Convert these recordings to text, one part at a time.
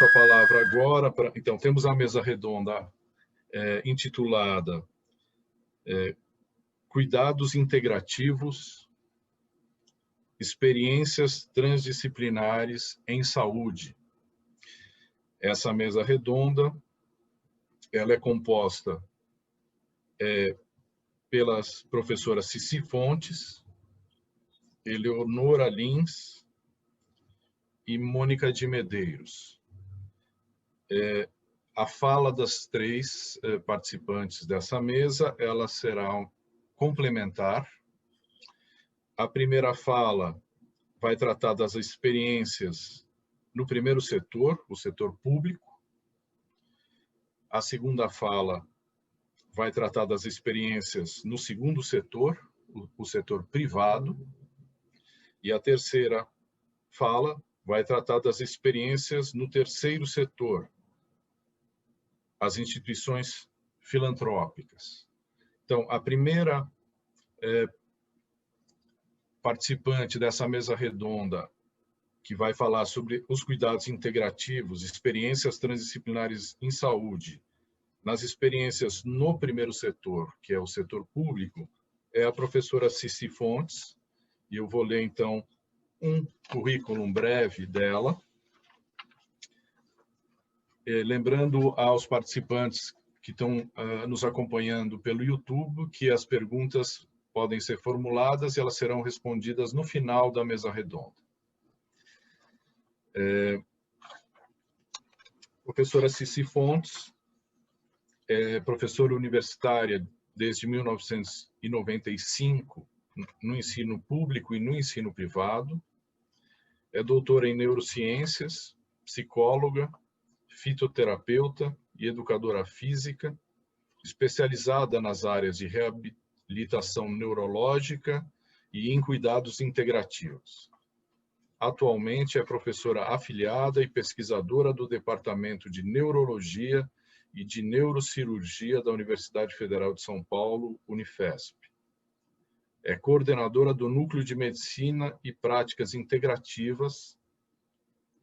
passo a palavra agora para... Então, temos a mesa redonda intitulada Cuidados Integrativos, Experiências Transdisciplinares em Saúde. Essa mesa redonda, ela é composta pelas professoras Cici Fontes, Eleonora Lins e Mônica de Medeiros. A fala das três participantes dessa mesa, ela será complementar. A primeira fala vai tratar das experiências no primeiro setor, o setor público. A segunda fala vai tratar das experiências no segundo setor, o setor privado. E a terceira fala vai tratar das experiências no terceiro setor, as instituições filantrópicas. Então, a primeira participante dessa mesa redonda, que vai falar sobre os cuidados integrativos, experiências transdisciplinares em saúde, nas experiências no primeiro setor, que é o setor público, é a professora Cici Fontes, e eu vou ler, então, um currículo breve dela. Lembrando aos participantes que estão nos acompanhando pelo YouTube que as perguntas podem ser formuladas e elas serão respondidas no final da mesa redonda. Professora Cici Fontes é professora universitária desde 1995 no ensino público e no ensino privado. É doutora em neurociências, psicóloga, fitoterapeuta e educadora física, especializada nas áreas de reabilitação neurológica e em cuidados integrativos. Atualmente é professora afiliada e pesquisadora do Departamento de Neurologia e de Neurocirurgia da Universidade Federal de São Paulo, Unifesp. É coordenadora do Núcleo de Medicina e Práticas Integrativas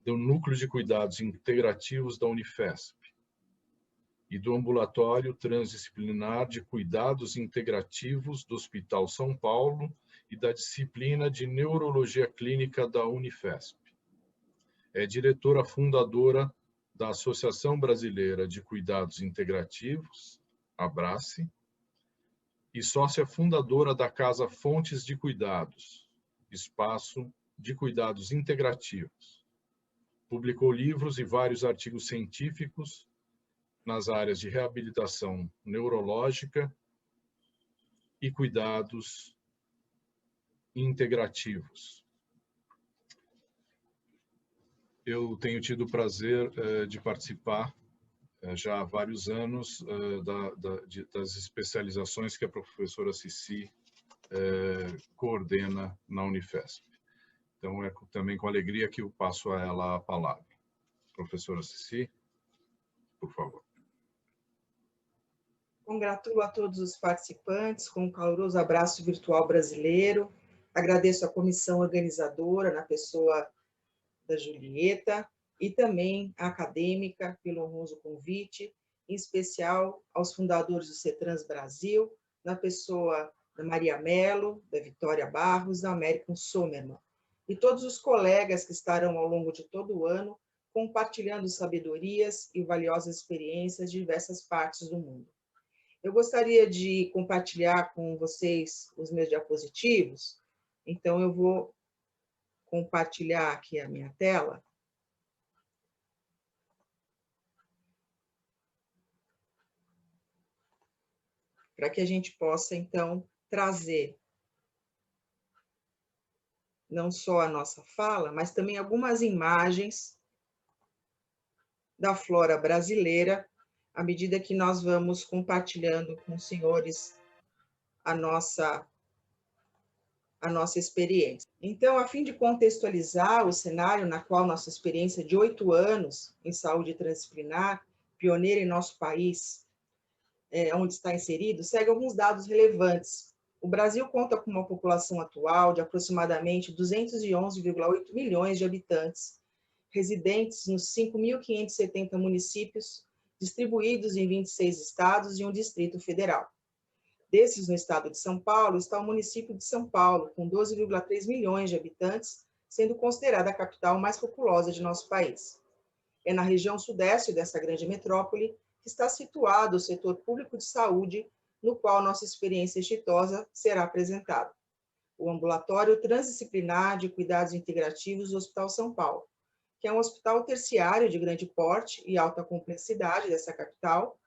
do Núcleo de Cuidados Integrativos da Unifesp e do Ambulatório Transdisciplinar de Cuidados Integrativos do Hospital São Paulo e da disciplina de Neurologia Clínica da Unifesp. É diretora fundadora da Associação Brasileira de Cuidados Integrativos, ABRACE, e sócia fundadora da Casa Fontes de Cuidados, espaço de cuidados integrativos. Publicou livros e vários artigos científicos nas áreas de reabilitação neurológica e cuidados integrativos. Eu tenho tido o prazer de participar já há vários anos das especializações que a professora Cici coordena na Unifesp. Então, é também com alegria que eu passo a ela a palavra. Professora Cici, por favor. Congratulo a todos os participantes com um caloroso abraço virtual brasileiro. Agradeço à comissão organizadora, na pessoa da Julieta, e também à acadêmica pelo honroso convite, em especial aos fundadores do CETRANS Brasil, na pessoa da Maria Mello, da Vitória Barros, da American Sommerman, e todos os colegas que estarão ao longo de todo o ano compartilhando sabedorias e valiosas experiências de diversas partes do mundo. Eu gostaria de compartilhar com vocês os meus diapositivos, então eu vou compartilhar aqui a minha tela. Para que a gente possa, então, trazer não só a nossa fala, mas também algumas imagens da flora brasileira, à medida que nós vamos compartilhando com os senhores a nossa experiência. Então, a fim de contextualizar o cenário na qual nossa experiência de 8 anos em saúde transdisciplinar, pioneira em nosso país, onde está inserido, segue alguns dados relevantes. O Brasil conta com uma população atual de aproximadamente 211,8 milhões de habitantes residentes nos 5.570 municípios, distribuídos em 26 estados e um Distrito Federal. Desses, no estado de São Paulo, está o município de São Paulo, com 12,3 milhões de habitantes, sendo considerada a capital mais populosa de nosso país. É na região sudeste dessa grande metrópole que está situado o setor público de saúde, no qual nossa experiência exitosa será apresentada. O Ambulatório Transdisciplinar de Cuidados Integrativos do Hospital São Paulo, que é um hospital terciário de grande porte e alta complexidade dessa capital,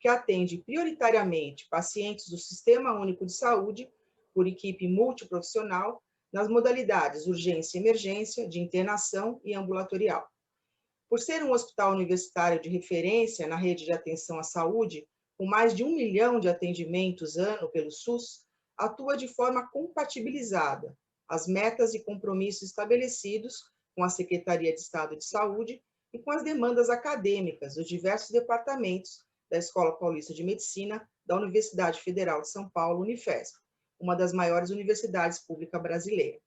que atende prioritariamente pacientes do Sistema Único de Saúde, por equipe multiprofissional, nas modalidades urgência e emergência, de internação e ambulatorial. Por ser um hospital universitário de referência na rede de atenção à saúde, com mais de 1 milhão de atendimentos ano pelo SUS, atua de forma compatibilizada as metas e compromissos estabelecidos com a Secretaria de Estado de Saúde e com as demandas acadêmicas dos diversos departamentos da Escola Paulista de Medicina da Universidade Federal de São Paulo, Unifesp, uma das maiores universidades públicas brasileiras.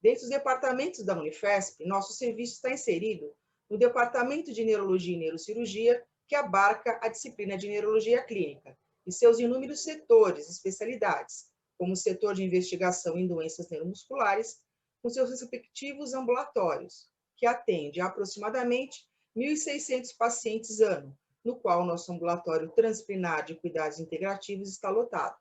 Dentre os departamentos da Unifesp, nosso serviço está inserido no Departamento de Neurologia e Neurocirurgia, que abarca a disciplina de Neurologia Clínica e seus inúmeros setores e especialidades, como o setor de investigação em doenças neuromusculares, com seus respectivos ambulatórios, que atende a aproximadamente 1.600 pacientes ano, no qual o nosso ambulatório transdisciplinar de cuidados integrativos está lotado.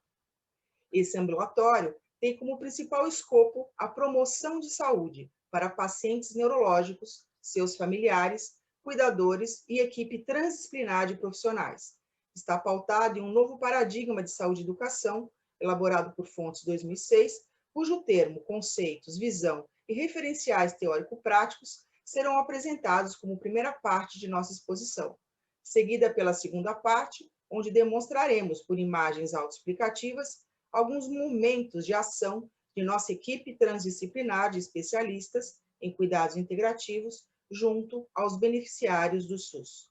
Esse ambulatório tem como principal escopo a promoção de saúde para pacientes neurológicos, seus familiares, cuidadores e equipe transdisciplinar de profissionais. Está pautado em um novo paradigma de saúde e educação, elaborado por Fontes 2006, cujo termo, conceitos, visão e referenciais teórico-práticos serão apresentados como primeira parte de nossa exposição, seguida pela segunda parte, onde demonstraremos, por imagens autoexplicativas, alguns momentos de ação de nossa equipe transdisciplinar de especialistas em cuidados integrativos junto aos beneficiários do SUS.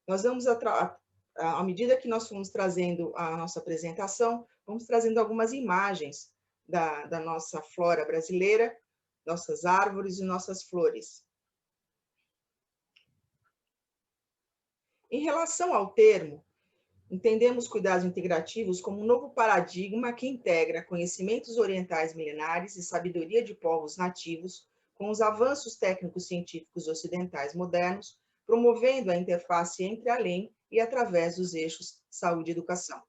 Nós vamos, à medida que nós fomos trazendo a nossa apresentação, vamos trazendo algumas imagens da nossa flora brasileira, nossas árvores e nossas flores. Em relação ao termo, entendemos cuidados integrativos como um novo paradigma que integra conhecimentos orientais milenares e sabedoria de povos nativos com os avanços técnicos científicos ocidentais modernos, promovendo a interface entre além e através dos eixos saúde e educação.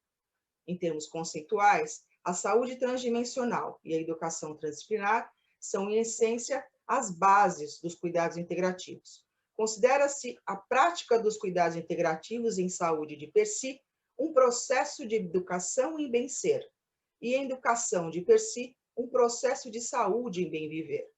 Em termos conceituais, a saúde transdimensional e a educação transdisciplinar são, em essência, as bases dos cuidados integrativos. Considera-se a prática dos cuidados integrativos em saúde de per si um processo de educação em bem-ser, e em educação de per si um processo de saúde em bem-viver.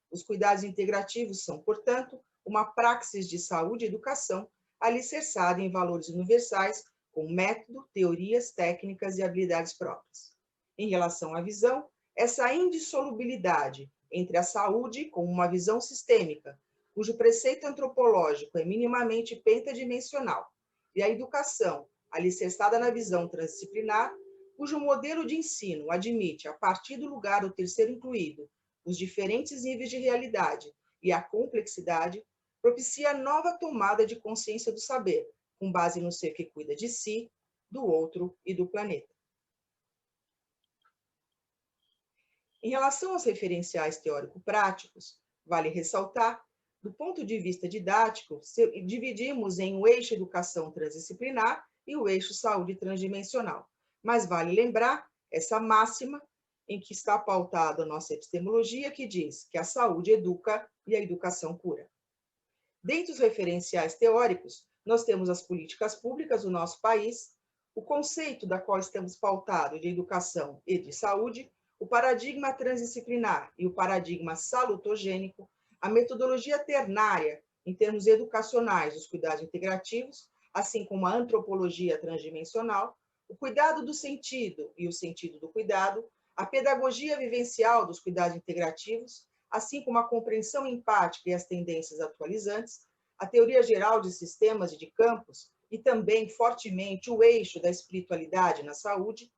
Os cuidados integrativos são, portanto, uma praxis de saúde e educação alicerçada em valores universais, com método, teorias, técnicas e habilidades próprias. Em relação à visão, essa indissolubilidade entre a saúde, como uma visão sistêmica, cujo preceito antropológico é minimamente pentadimensional, e a educação, alicerçada na visão transdisciplinar, cujo modelo de ensino admite, a partir do lugar do terceiro incluído, os diferentes níveis de realidade e a complexidade, propicia nova tomada de consciência do saber, com base no ser que cuida de si, do outro e do planeta. Em relação aos referenciais teórico-práticos, vale ressaltar, do ponto de vista didático, dividimos em o eixo educação transdisciplinar e o eixo saúde transdimensional. Mas vale lembrar essa máxima em que está pautada a nossa epistemologia, que diz que a saúde educa e a educação cura. Dentre os referenciais teóricos, nós temos as políticas públicas do nosso país, o conceito da qual estamos pautados de educação e de saúde, o paradigma transdisciplinar e o paradigma salutogênico, a metodologia ternária, em termos educacionais, dos cuidados integrativos, assim como a antropologia transdimensional, o cuidado do sentido e o sentido do cuidado, a pedagogia vivencial dos cuidados integrativos, assim como a compreensão empática e as tendências atualizantes, a teoria geral de sistemas e de campos, e também, fortemente, o eixo da espiritualidade na saúde,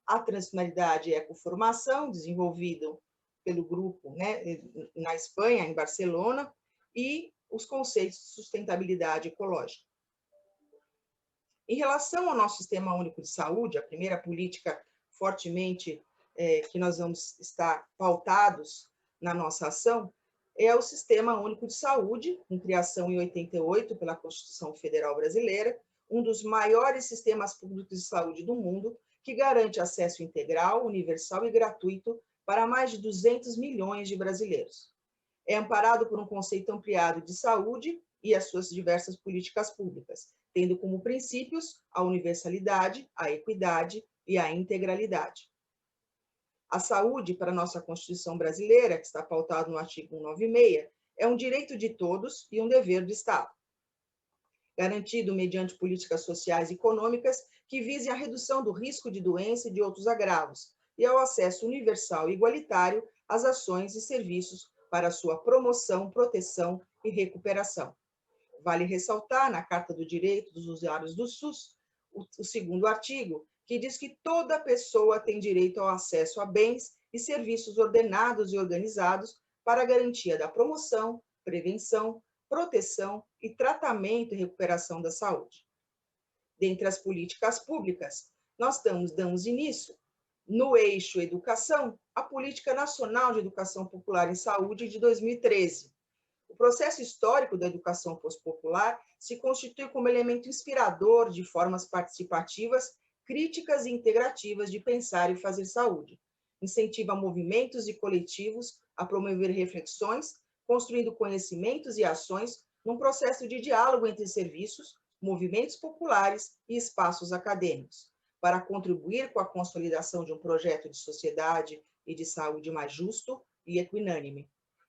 a transpersonalidade e ecoformação, desenvolvido pelo grupo, né, na Espanha, em Barcelona, e os conceitos de sustentabilidade ecológica. Em relação ao nosso Sistema Único de Saúde, a primeira política fortemente que nós vamos estar pautados na nossa ação é o Sistema Único de Saúde, com criação em 88 pela Constituição Federal Brasileira, um dos maiores sistemas públicos de saúde do mundo, que garante acesso integral, universal e gratuito para mais de 200 milhões de brasileiros. É amparado por um conceito ampliado de saúde e as suas diversas políticas públicas, tendo como princípios a universalidade, a equidade e a integralidade. A saúde, para a nossa Constituição brasileira, que está pautado no artigo 196, é um direito de todos e um dever do Estado, garantido mediante políticas sociais e econômicas que visem a redução do risco de doença e de outros agravos, e ao acesso universal e igualitário às ações e serviços para sua promoção, proteção e recuperação. Vale ressaltar, na Carta do Direito dos Usuários do SUS, o segundo artigo, que diz que toda pessoa tem direito ao acesso a bens e serviços ordenados e organizados para a garantia da promoção, prevenção, proteção e tratamento e recuperação da saúde. Dentre as políticas públicas, nós damos início, no eixo educação, a Política Nacional de Educação Popular em Saúde de 2013. O processo histórico da educação popular se constitui como elemento inspirador de formas participativas, críticas e integrativas de pensar e fazer saúde. Incentiva movimentos e coletivos a promover reflexões, construindo conhecimentos e ações num processo de diálogo entre serviços, movimentos populares e espaços acadêmicos, para contribuir com a consolidação de um projeto de sociedade e de saúde mais justo e equinânime.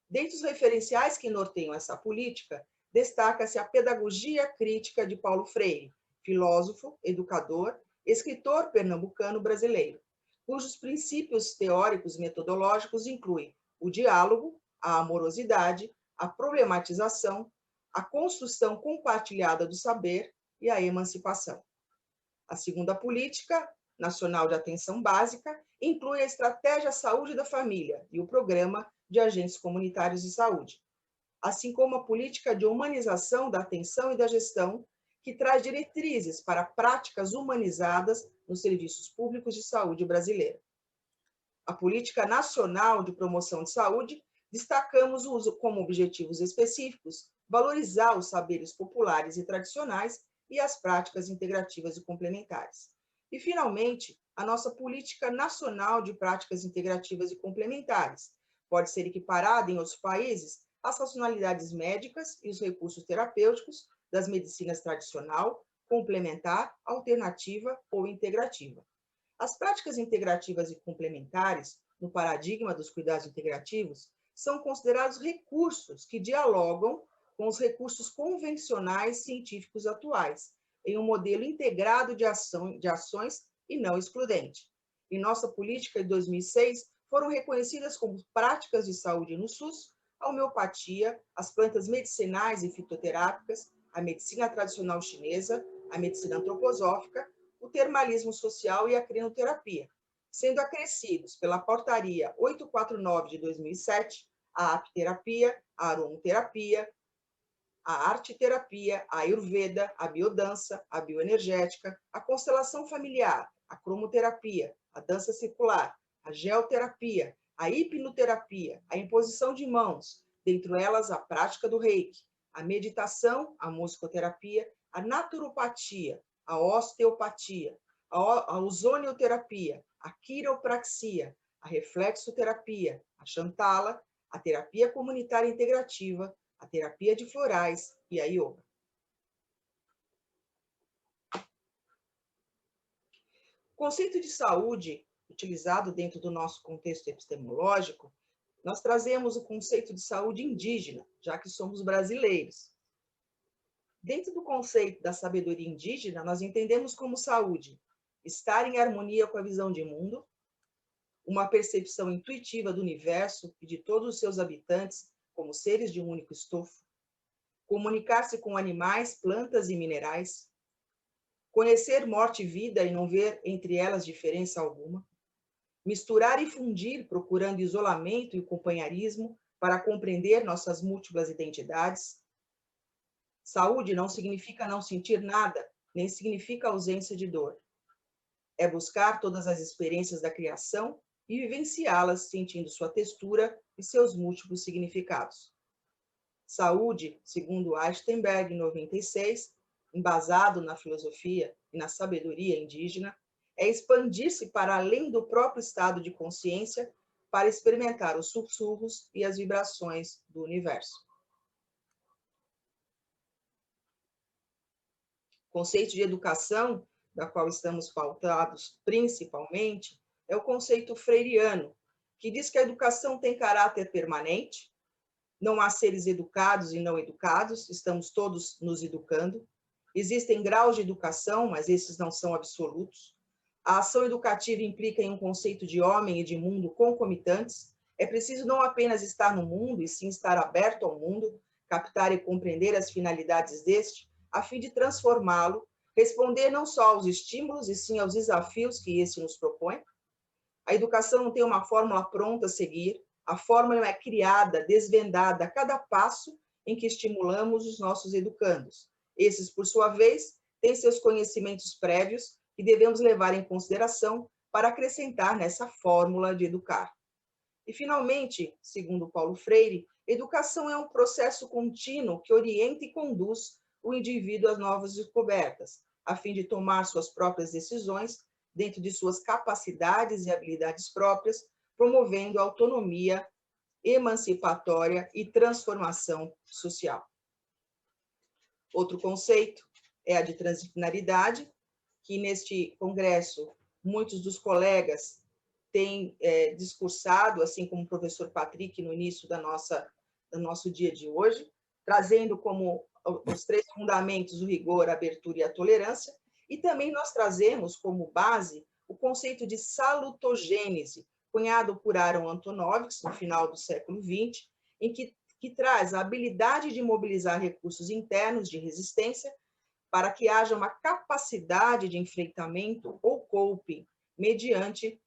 Dentre os referenciais que norteiam essa política, destaca-se a pedagogia crítica de Paulo Freire, filósofo, educador, escritor pernambucano brasileiro, cujos princípios teóricos metodológicos incluem o diálogo, a amorosidade, a problematização, a construção compartilhada do saber e a emancipação. A segunda política nacional de atenção básica inclui a Estratégia Saúde da Família e o Programa de Agentes Comunitários de Saúde, assim como a política de humanização da atenção e da gestão, que traz diretrizes para práticas humanizadas nos serviços públicos de saúde brasileira. A Política Nacional de Promoção de Saúde, destacamos o uso como objetivos específicos, valorizar os saberes populares e tradicionais e as práticas integrativas e complementares. E, finalmente, a nossa Política Nacional de Práticas Integrativas e Complementares pode ser equiparada em outros países às racionalidades médicas e os recursos terapêuticos das medicinas tradicional, complementar, alternativa ou integrativa. As práticas integrativas e complementares, no paradigma dos cuidados integrativos, são considerados recursos que dialogam com os recursos convencionais científicos atuais, em um modelo integrado de ações e não excludente. Em nossa política de 2006, foram reconhecidas como práticas de saúde no SUS a homeopatia, as plantas medicinais e fitoterápicas, a medicina tradicional chinesa, a medicina antroposófica, o termalismo social e a crinoterapia, sendo acrescidos pela Portaria 849 de 2007, a apiterapia, a aromoterapia, a arteterapia, a ayurveda, a biodança, a bioenergética, a constelação familiar, a cromoterapia, a dança circular, a geoterapia, a hipnoterapia, a imposição de mãos, dentre elas a prática do reiki, a meditação, a musicoterapia, a naturopatia, a osteopatia, a ozonioterapia, a quiropraxia, a reflexoterapia, a Shantala, a terapia comunitária integrativa, a terapia de florais e a yoga. O conceito de saúde, utilizado dentro do nosso contexto epistemológico, nós trazemos o conceito de saúde indígena, já que somos brasileiros. Dentro do conceito da sabedoria indígena, nós entendemos como saúde estar em harmonia com a visão de mundo, uma percepção intuitiva do universo e de todos os seus habitantes como seres de um único estofo, comunicar-se com animais, plantas e minerais, conhecer morte e vida e não ver entre elas diferença alguma, misturar e fundir, procurando isolamento e companheirismo para compreender nossas múltiplas identidades. Saúde não significa não sentir nada, nem significa ausência de dor. É buscar todas as experiências da criação e vivenciá-las sentindo sua textura e seus múltiplos significados. Saúde, segundo Eichtenberg, em 96, embasado na filosofia e na sabedoria indígena, é expandir-se para além do próprio estado de consciência para experimentar os sussurros e as vibrações do universo. O conceito de educação, da qual estamos pautados principalmente, é o conceito freiriano, que diz que a educação tem caráter permanente, não há seres educados e não educados, estamos todos nos educando. Existem graus de educação, mas esses não são absolutos. A ação educativa implica em um conceito de homem e de mundo concomitantes. É preciso não apenas estar no mundo, e sim estar aberto ao mundo, captar e compreender as finalidades deste, a fim de transformá-lo, responder não só aos estímulos, e sim aos desafios que esse nos propõe. A educação não tem uma fórmula pronta a seguir, a fórmula é criada, desvendada a cada passo em que estimulamos os nossos educandos. Esses, por sua vez, têm seus conhecimentos prévios que devemos levar em consideração para acrescentar nessa fórmula de educar. E, finalmente, segundo Paulo Freire, educação é um processo contínuo que orienta e conduz o indivíduo às novas descobertas, a fim de tomar suas próprias decisões dentro de suas capacidades e habilidades próprias, promovendo a autonomia emancipatória e transformação social. Outro conceito é a de transdisciplinaridade, que neste congresso muitos dos colegas têm discursado, assim como o professor Patrick no início do nosso dia de hoje, trazendo como os 3 fundamentos o rigor, a abertura e a tolerância, e também nós trazemos como base o conceito de salutogênese, cunhado por Aaron Antonovics, no final do século XX, em que traz a habilidade de mobilizar recursos internos de resistência para que haja uma capacidade de enfrentamento ou coping mediante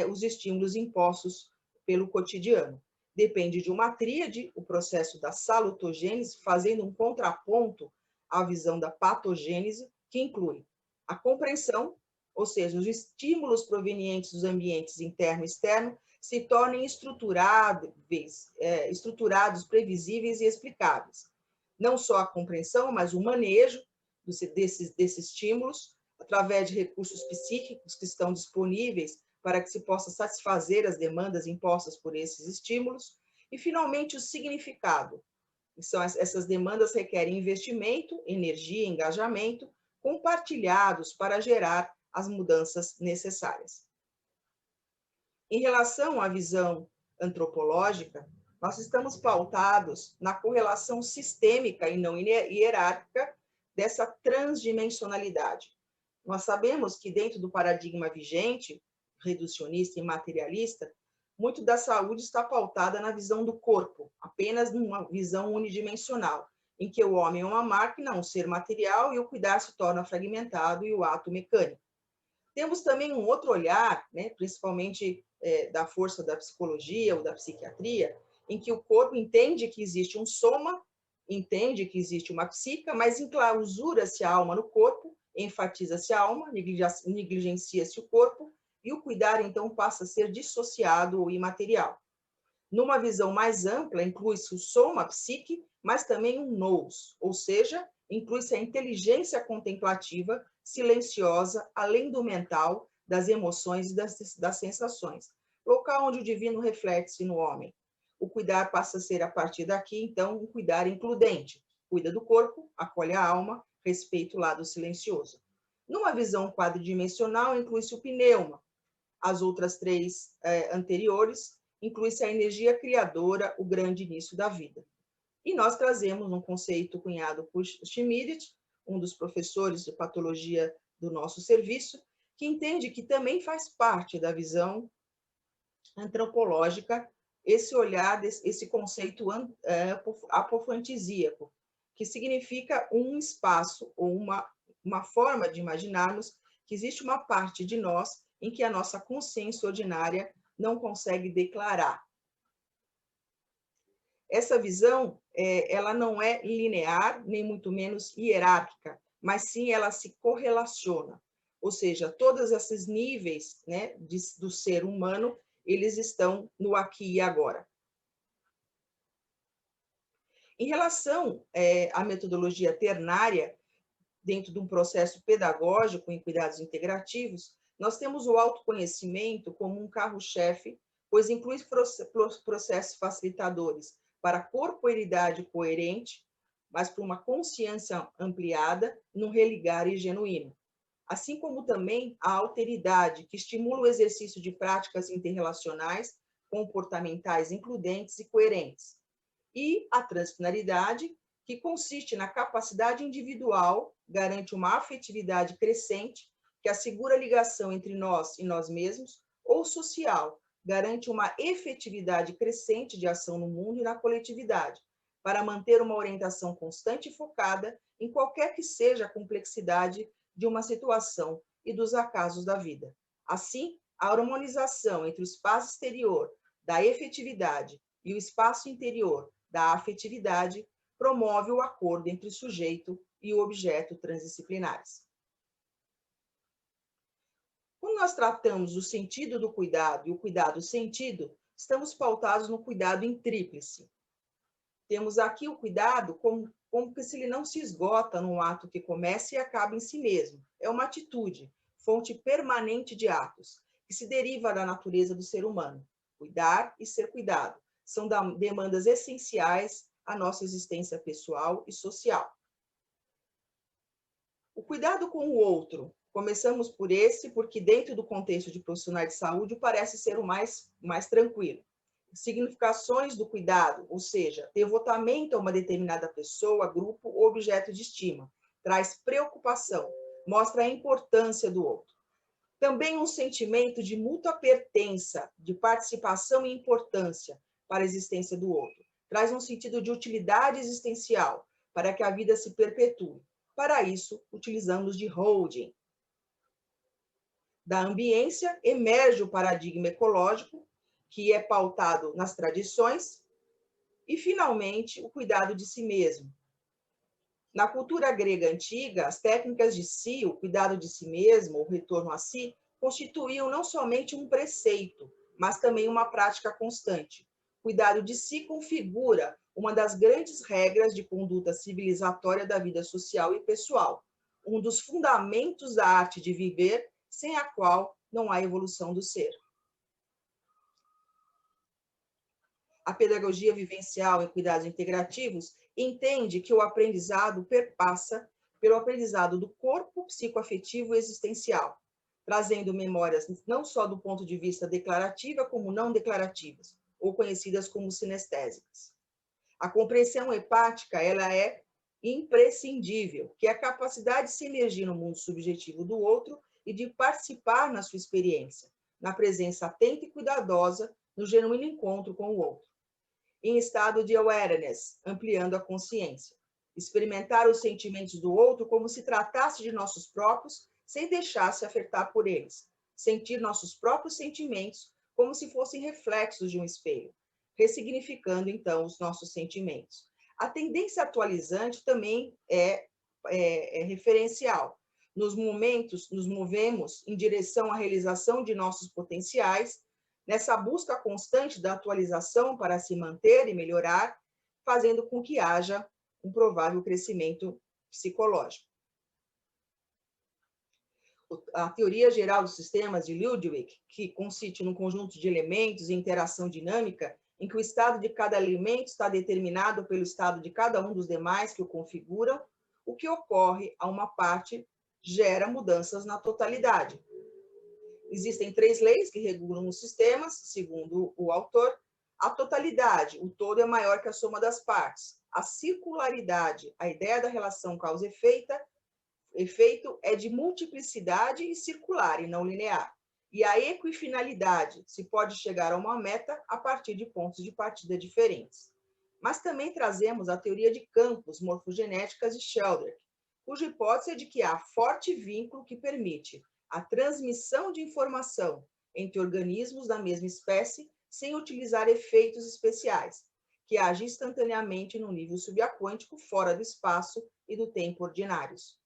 os estímulos impostos pelo cotidiano. Depende de uma tríade, o processo da salutogênese, fazendo um contraponto à visão da patogênese, que inclui a compreensão, ou seja, os estímulos provenientes dos ambientes interno e externo se tornem estruturados, previsíveis e explicáveis. Não só a compreensão, mas o manejo desses estímulos, através de recursos psíquicos que estão disponíveis para que se possa satisfazer as demandas impostas por esses estímulos. E, finalmente, o significado. Essas demandas requerem investimento, energia e engajamento compartilhados para gerar as mudanças necessárias. Em relação à visão antropológica, nós estamos pautados na correlação sistêmica e não hierárquica dessa transdimensionalidade. Nós sabemos que dentro do paradigma vigente, reducionista e materialista, muito da saúde está pautada na visão do corpo, apenas numa visão unidimensional, em que o homem é uma máquina, um ser material, e o cuidar se torna fragmentado e o ato mecânico. Temos também um outro olhar, né, principalmente da força da psicologia ou da psiquiatria, em que o corpo entende que existe um soma, entende que existe uma psica, mas enclausura-se a alma no corpo, enfatiza-se a alma, negligencia-se o corpo, e o cuidar, então, passa a ser dissociado ou imaterial. Numa visão mais ampla, inclui-se o soma, a psique, mas também um nous, ou seja, inclui-se a inteligência contemplativa, silenciosa, além do mental, das emoções e das sensações, local onde o divino reflete-se no homem. O cuidar passa a ser, a partir daqui, então, um cuidar includente. Cuida do corpo, acolhe a alma, respeita o lado silencioso. Numa visão quadridimensional, inclui-se o pneuma. As outras 3 anteriores, inclui-se a energia criadora, o grande início da vida. E nós trazemos um conceito cunhado por Schmidt, um dos professores de patologia do nosso serviço, que entende que também faz parte da visão antropológica esse olhar, esse conceito apofantisíaco, que significa um espaço ou uma forma de imaginarmos que existe uma parte de nós em que a nossa consciência ordinária não consegue declarar. Essa visão, ela não é linear, nem muito menos hierárquica, mas sim ela se correlaciona. Ou seja, todos esses níveis, né, do ser humano, eles estão no aqui e agora. Em relação à metodologia ternária, dentro de um processo pedagógico em cuidados integrativos, nós temos o autoconhecimento como um carro-chefe, pois inclui processos facilitadores para a corporeidade coerente, mas para uma consciência ampliada, num religar e genuíno. Assim como também a alteridade, que estimula o exercício de práticas interrelacionais, comportamentais includentes e coerentes. E a transfinalidade, que consiste na capacidade individual, garante uma afetividade crescente, que assegura a ligação entre nós e nós mesmos, ou social, garante uma efetividade crescente de ação no mundo e na coletividade, para manter uma orientação constante e focada em qualquer que seja a complexidade de uma situação e dos acasos da vida. Assim, a harmonização entre o espaço exterior da efetividade e o espaço interior da afetividade promove o acordo entre o sujeito e o objeto transdisciplinares. Quando nós tratamos o sentido do cuidado e o cuidado-sentido, estamos pautados no cuidado em tríplice. Temos aqui o cuidado como que se ele não se esgota num ato que começa e acaba em si mesmo. É uma atitude, fonte permanente de atos, que se deriva da natureza do ser humano. Cuidar e ser cuidado são demandas essenciais à nossa existência pessoal e social. O cuidado com o outro. Começamos por esse, porque dentro do contexto de profissionais de saúde parece ser o mais tranquilo. Significações do cuidado, ou seja, devotamento a uma determinada pessoa, grupo ou objeto de estima. Traz preocupação, mostra a importância do outro. Também um sentimento de mútua pertença, de participação e importância para a existência do outro. Traz um sentido de utilidade existencial, para que a vida se perpetue. Para isso, utilizamos de holding. Da ambiência, emerge o paradigma ecológico, que é pautado nas tradições, e, finalmente, o cuidado de si mesmo. Na cultura grega antiga, as técnicas de si, o cuidado de si mesmo, o retorno a si, constituíam não somente um preceito, mas também uma prática constante. Cuidado de si configura uma das grandes regras de conduta civilizatória da vida social e pessoal, um dos fundamentos da arte de viver, sem a qual não há evolução do ser. A pedagogia vivencial em cuidados integrativos entende que o aprendizado perpassa pelo aprendizado do corpo psicoafetivo e existencial, trazendo memórias não só do ponto de vista declarativa, como não declarativas, ou conhecidas como sinestésicas. A compreensão hepática, ela é imprescindível, que é a capacidade de se emergir no mundo subjetivo do outro e de participar na sua experiência, na presença atenta e cuidadosa, no genuíno encontro com o outro. Em estado de awareness, ampliando a consciência. Experimentar os sentimentos do outro como se tratasse de nossos próprios, sem deixar-se afetar por eles. Sentir nossos próprios sentimentos como se fossem reflexos de um espelho, ressignificando, então, os nossos sentimentos. A tendência atualizante também é referencial. Nos momentos, nos movemos em direção à realização de nossos potenciais, nessa busca constante da atualização para se manter e melhorar, fazendo com que haja um provável crescimento psicológico. A teoria geral dos sistemas de Ludwig, que consiste num conjunto de elementos e interação dinâmica, em que o estado de cada elemento está determinado pelo estado de cada um dos demais que o configuram, o que ocorre a uma parte gera mudanças na totalidade. Existem 3 leis que regulam os sistemas, segundo o autor. A totalidade, o todo é maior que a soma das partes. A circularidade, a ideia da relação causa-efeito, é de multiplicidade e circular, e não linear. E a equifinalidade, se pode chegar a uma meta a partir de pontos de partida diferentes. Mas também trazemos a teoria de campos morfogenéticas de Sheldrake, cuja hipótese é de que há forte vínculo que permite a transmissão de informação entre organismos da mesma espécie sem utilizar efeitos especiais, que agem instantaneamente no nível subaquântico, fora do espaço e do tempo ordinários.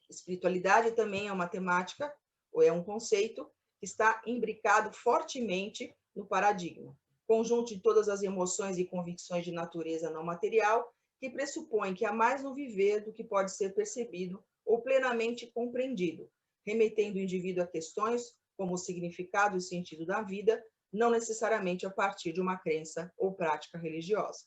Espiritualidade também é uma temática, ou é um conceito, que está imbricado fortemente no paradigma, conjunto de todas as emoções e convicções de natureza não material, que pressupõe que há mais no viver do que pode ser percebido ou plenamente compreendido, remetendo o indivíduo a questões como o significado e o sentido da vida, não necessariamente a partir de uma crença ou prática religiosa.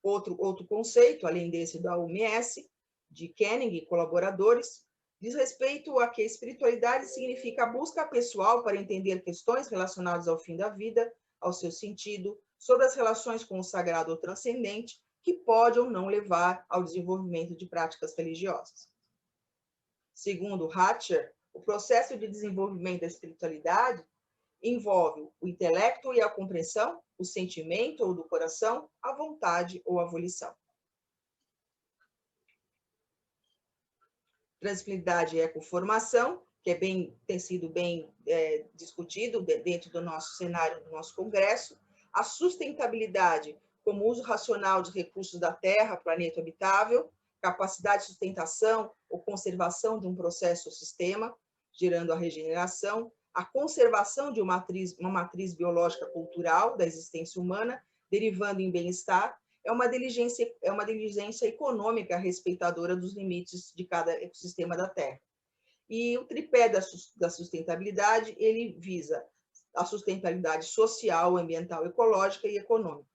Outro conceito, além desse da OMS, de Kenning e colaboradores, diz respeito a que a espiritualidade significa a busca pessoal para entender questões relacionadas ao fim da vida, ao seu sentido, sobre as relações com o sagrado ou transcendente, que pode ou não levar ao desenvolvimento de práticas religiosas. Segundo Hatcher, o processo de desenvolvimento da espiritualidade envolve o intelecto e a compreensão, o sentimento ou do coração, a vontade ou a volição. Transpiritualidade e ecoformação, que tem sido bem discutido dentro do nosso cenário, do nosso congresso. A sustentabilidade, como uso racional de recursos da Terra, planeta habitável, capacidade de sustentação ou conservação de um processo ou sistema, gerando a regeneração, a conservação de uma matriz biológica cultural da existência humana, derivando em bem-estar, é uma diligência econômica respeitadora dos limites de cada ecossistema da Terra. E o tripé da sustentabilidade, ele visa a sustentabilidade social, ambiental, ecológica e econômica.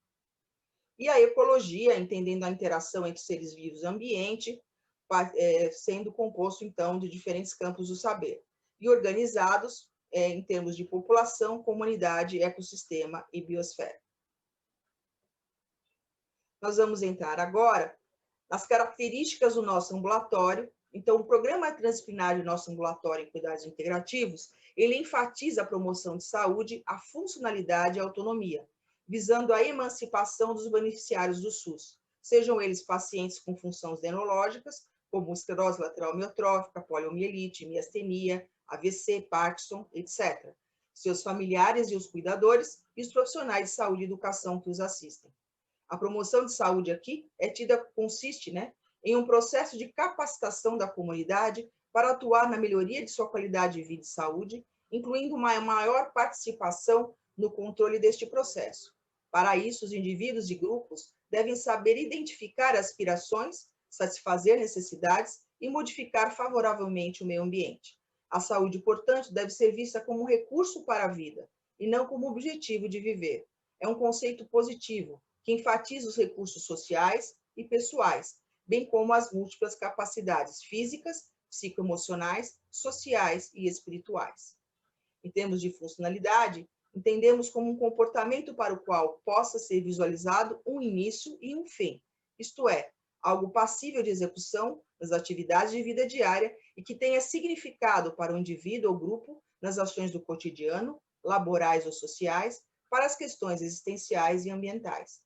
E a ecologia, entendendo a interação entre seres vivos e ambiente, sendo composto, então, de diferentes campos do saber, e organizados em termos de população, comunidade, ecossistema e biosfera. Nós vamos entrar agora nas características do nosso ambulatório. Então, o programa transdisciplinar do nosso ambulatório em cuidados integrativos, ele enfatiza a promoção de saúde, a funcionalidade e a autonomia, visando a emancipação dos beneficiários do SUS, sejam eles pacientes com funções neurológicas, como esclerose lateral amiotrófica, poliomielite, miastenia, AVC, Parkinson, etc., seus familiares e os cuidadores, e os profissionais de saúde e educação que os assistem. A promoção de saúde aqui consiste em um processo de capacitação da comunidade para atuar na melhoria de sua qualidade de vida e saúde, incluindo uma maior participação no controle deste processo. Para isso, os indivíduos e grupos devem saber identificar aspirações, satisfazer necessidades e modificar favoravelmente o meio ambiente. A saúde, portanto, deve ser vista como um recurso para a vida e não como objetivo de viver. É um conceito positivo, que enfatiza os recursos sociais e pessoais, bem como as múltiplas capacidades físicas, psicoemocionais, sociais e espirituais. Em termos de funcionalidade, entendemos como um comportamento para o qual possa ser visualizado um início e um fim, isto é, algo passível de execução nas atividades de vida diária e que tenha significado para o indivíduo ou grupo nas ações do cotidiano, laborais ou sociais, para as questões existenciais e ambientais.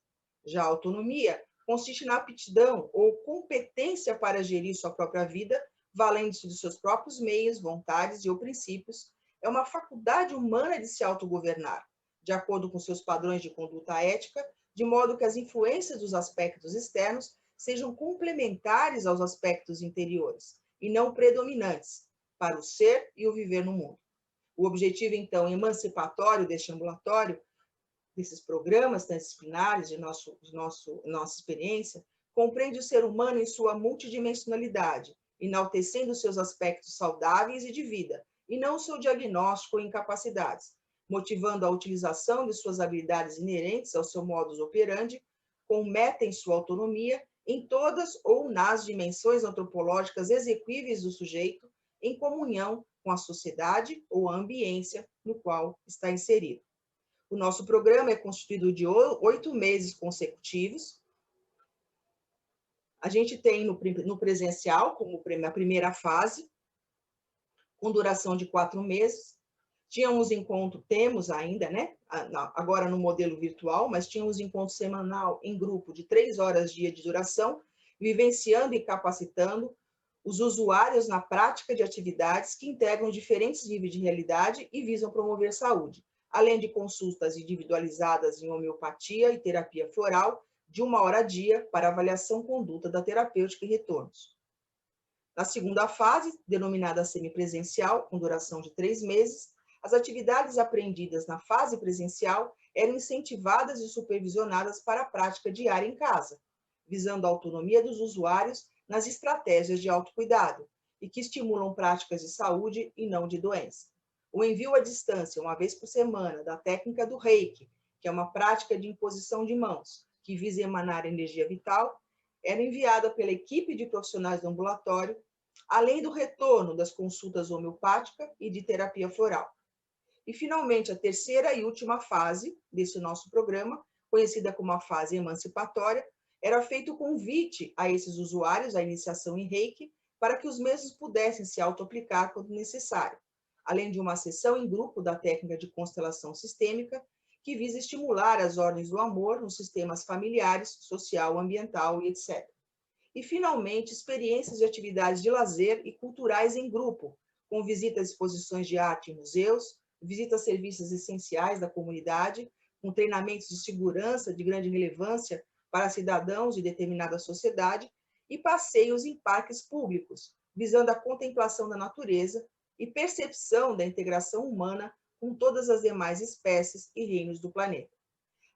Já a autonomia consiste na aptidão ou competência para gerir sua própria vida, valendo-se dos seus próprios meios, vontades e ou princípios. É uma faculdade humana de se autogovernar, de acordo com seus padrões de conduta ética, de modo que as influências dos aspectos externos sejam complementares aos aspectos interiores, e não predominantes, para o ser e o viver no mundo. O objetivo, então, emancipatório deste ambulatório, desses programas transdisciplinares de nossa experiência, compreende o ser humano em sua multidimensionalidade, enaltecendo seus aspectos saudáveis e de vida, e não o seu diagnóstico ou incapacidades, motivando a utilização de suas habilidades inerentes ao seu modus operandi, com meta em sua autonomia, em todas ou nas dimensões antropológicas exequíveis do sujeito, em comunhão com a sociedade ou a ambiência no qual está inserido. O nosso programa é constituído de 8 meses consecutivos. A gente tem no presencial, como a primeira fase, com duração de 4 meses. Temos ainda, agora no modelo virtual, mas tínhamos encontro semanal em grupo de 3 horas dia de duração, vivenciando e capacitando os usuários na prática de atividades que integram diferentes níveis de realidade e visam promover saúde, além de consultas individualizadas em homeopatia e terapia floral, de 1 hora a dia, para avaliação conduta da terapêutica e retornos. Na segunda fase, denominada semipresencial, com duração de 3 meses, as atividades aprendidas na fase presencial eram incentivadas e supervisionadas para a prática diária em casa, visando a autonomia dos usuários nas estratégias de autocuidado e que estimulam práticas de saúde e não de doença. O envio à distância, 1 vez por semana, da técnica do Reiki, que é uma prática de imposição de mãos, que visa emanar energia vital, era enviada pela equipe de profissionais do ambulatório, além do retorno das consultas homeopática e de terapia floral. E, finalmente, a terceira e última fase desse nosso programa, conhecida como a fase emancipatória, era feito o convite a esses usuários à iniciação em Reiki para que os mesmos pudessem se auto-aplicar quando necessário, além de uma sessão em grupo da técnica de constelação sistêmica, que visa estimular as ordens do amor nos sistemas familiares, social, ambiental e etc. E, finalmente, experiências de atividades de lazer e culturais em grupo, com visitas a exposições de arte em museus, visitas a serviços essenciais da comunidade, com treinamentos de segurança de grande relevância para cidadãos de determinada sociedade e passeios em parques públicos, visando a contemplação da natureza e percepção da integração humana com todas as demais espécies e reinos do planeta.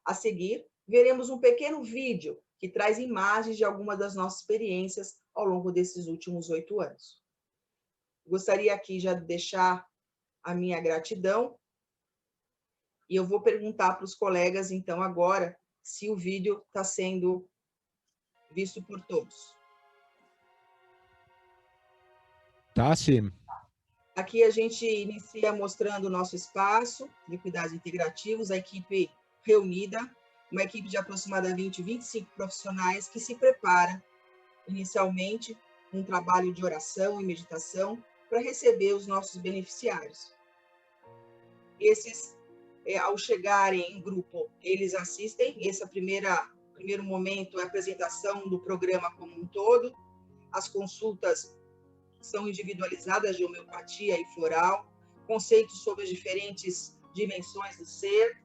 A seguir, veremos um pequeno vídeo que traz imagens de algumas das nossas experiências ao longo desses últimos 8 anos. Gostaria aqui já de deixar a minha gratidão e eu vou perguntar para os colegas, então, agora, se o vídeo está sendo visto por todos. Tá, sim. Aqui a gente inicia mostrando o nosso espaço de cuidados integrativos, a equipe reunida, uma equipe de aproximadamente 25 profissionais que se prepara inicialmente um trabalho de oração e meditação para receber os nossos beneficiários. Esses, ao chegarem em grupo, eles assistem. Esse primeiro momento é a apresentação do programa como um todo. As consultas são individualizadas de homeopatia e floral, conceitos sobre as diferentes dimensões do ser,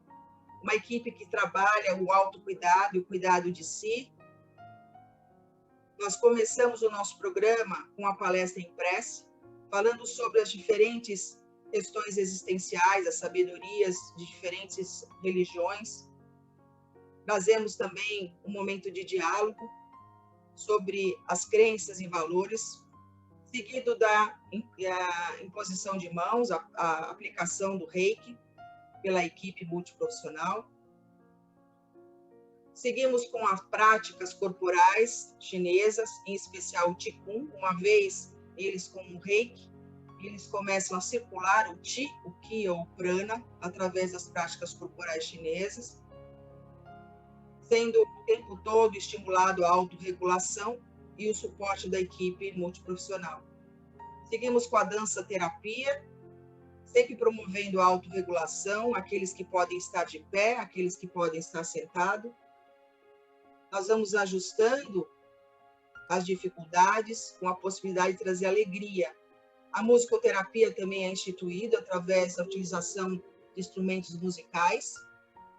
uma equipe que trabalha o autocuidado e o cuidado de si. Nós começamos o nosso programa com a palestra em prece, falando sobre as diferentes questões existenciais, as sabedorias de diferentes religiões. Trazemos também um momento de diálogo sobre as crenças e valores, seguido da imposição de mãos, a aplicação do Reiki pela equipe multiprofissional. Seguimos com as práticas corporais chinesas, em especial o Qigong. Uma vez eles com o Reiki, eles começam a circular o Qi, o Qi ou o Prana, através das práticas corporais chinesas, sendo o tempo todo estimulado a autorregulação e o suporte da equipe multiprofissional. Seguimos com a dança-terapia, sempre promovendo a autorregulação, aqueles que podem estar de pé, aqueles que podem estar sentados. Nós vamos ajustando as dificuldades com a possibilidade de trazer alegria. A musicoterapia também é instituída através da utilização de instrumentos musicais,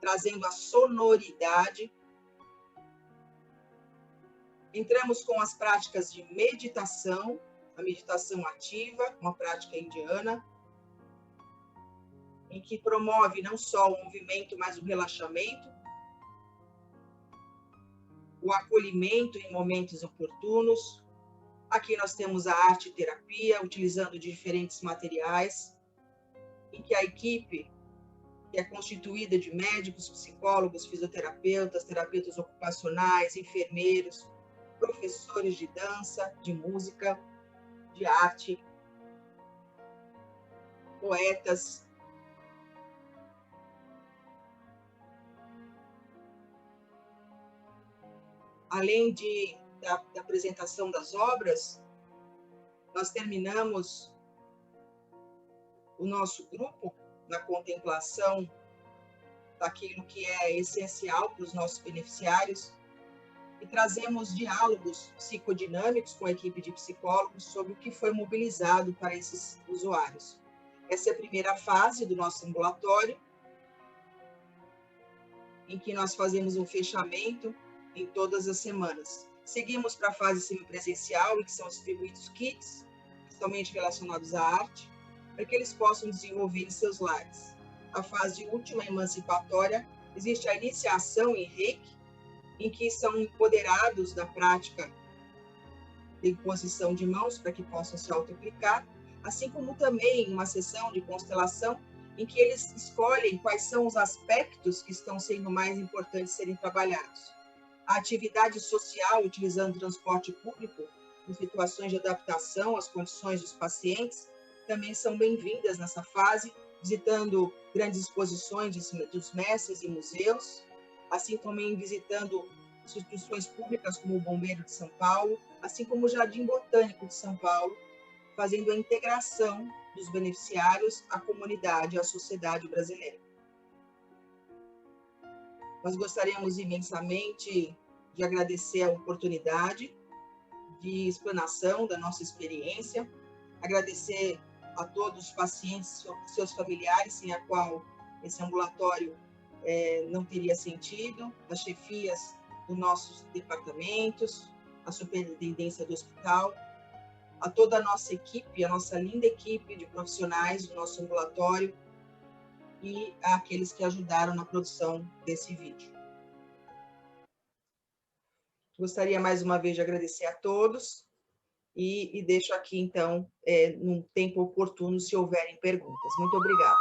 trazendo a sonoridade. Entramos com as práticas de meditação, a meditação ativa, uma prática indiana, em que promove não só o movimento, mas o relaxamento, o acolhimento em momentos oportunos. Aqui nós temos a arte-terapia, utilizando diferentes materiais, em que a equipe, que é constituída de médicos, psicólogos, fisioterapeutas, terapeutas ocupacionais, enfermeiros, professores de dança, de música, de arte, poetas, além da apresentação das obras, nós terminamos o nosso grupo na contemplação daquilo que é essencial para os nossos beneficiários, e trazemos diálogos psicodinâmicos com a equipe de psicólogos sobre o que foi mobilizado para esses usuários. Essa é a primeira fase do nosso ambulatório, em que nós fazemos um fechamento em todas as semanas. Seguimos para a fase semipresencial, em que são distribuídos kits, principalmente relacionados à arte, para que eles possam desenvolver em seus lares. A fase última, emancipatória, existe a iniciação em Reiki, em que são empoderados da prática de imposição de mãos para que possam se auto-aplicar, assim como também uma sessão de constelação em que eles escolhem quais são os aspectos que estão sendo mais importantes serem trabalhados. A atividade social, utilizando o transporte público, em situações de adaptação às condições dos pacientes, também são bem-vindas nessa fase, visitando grandes exposições dos mestres e museus, assim também visitando instituições públicas como o Bombeiro de São Paulo, assim como o Jardim Botânico de São Paulo, fazendo a integração dos beneficiários à comunidade, à sociedade brasileira. Nós gostaríamos imensamente de agradecer a oportunidade de explanação da nossa experiência, agradecer a todos os pacientes, seus familiares, sem a qual esse ambulatório não teria sentido, as chefias dos nossos departamentos, a superintendência do hospital, a toda a nossa equipe, a nossa linda equipe de profissionais do nosso ambulatório e àqueles que ajudaram na produção desse vídeo. Gostaria mais uma vez de agradecer a todos e deixo aqui, então, num tempo oportuno, se houverem perguntas. Muito obrigada.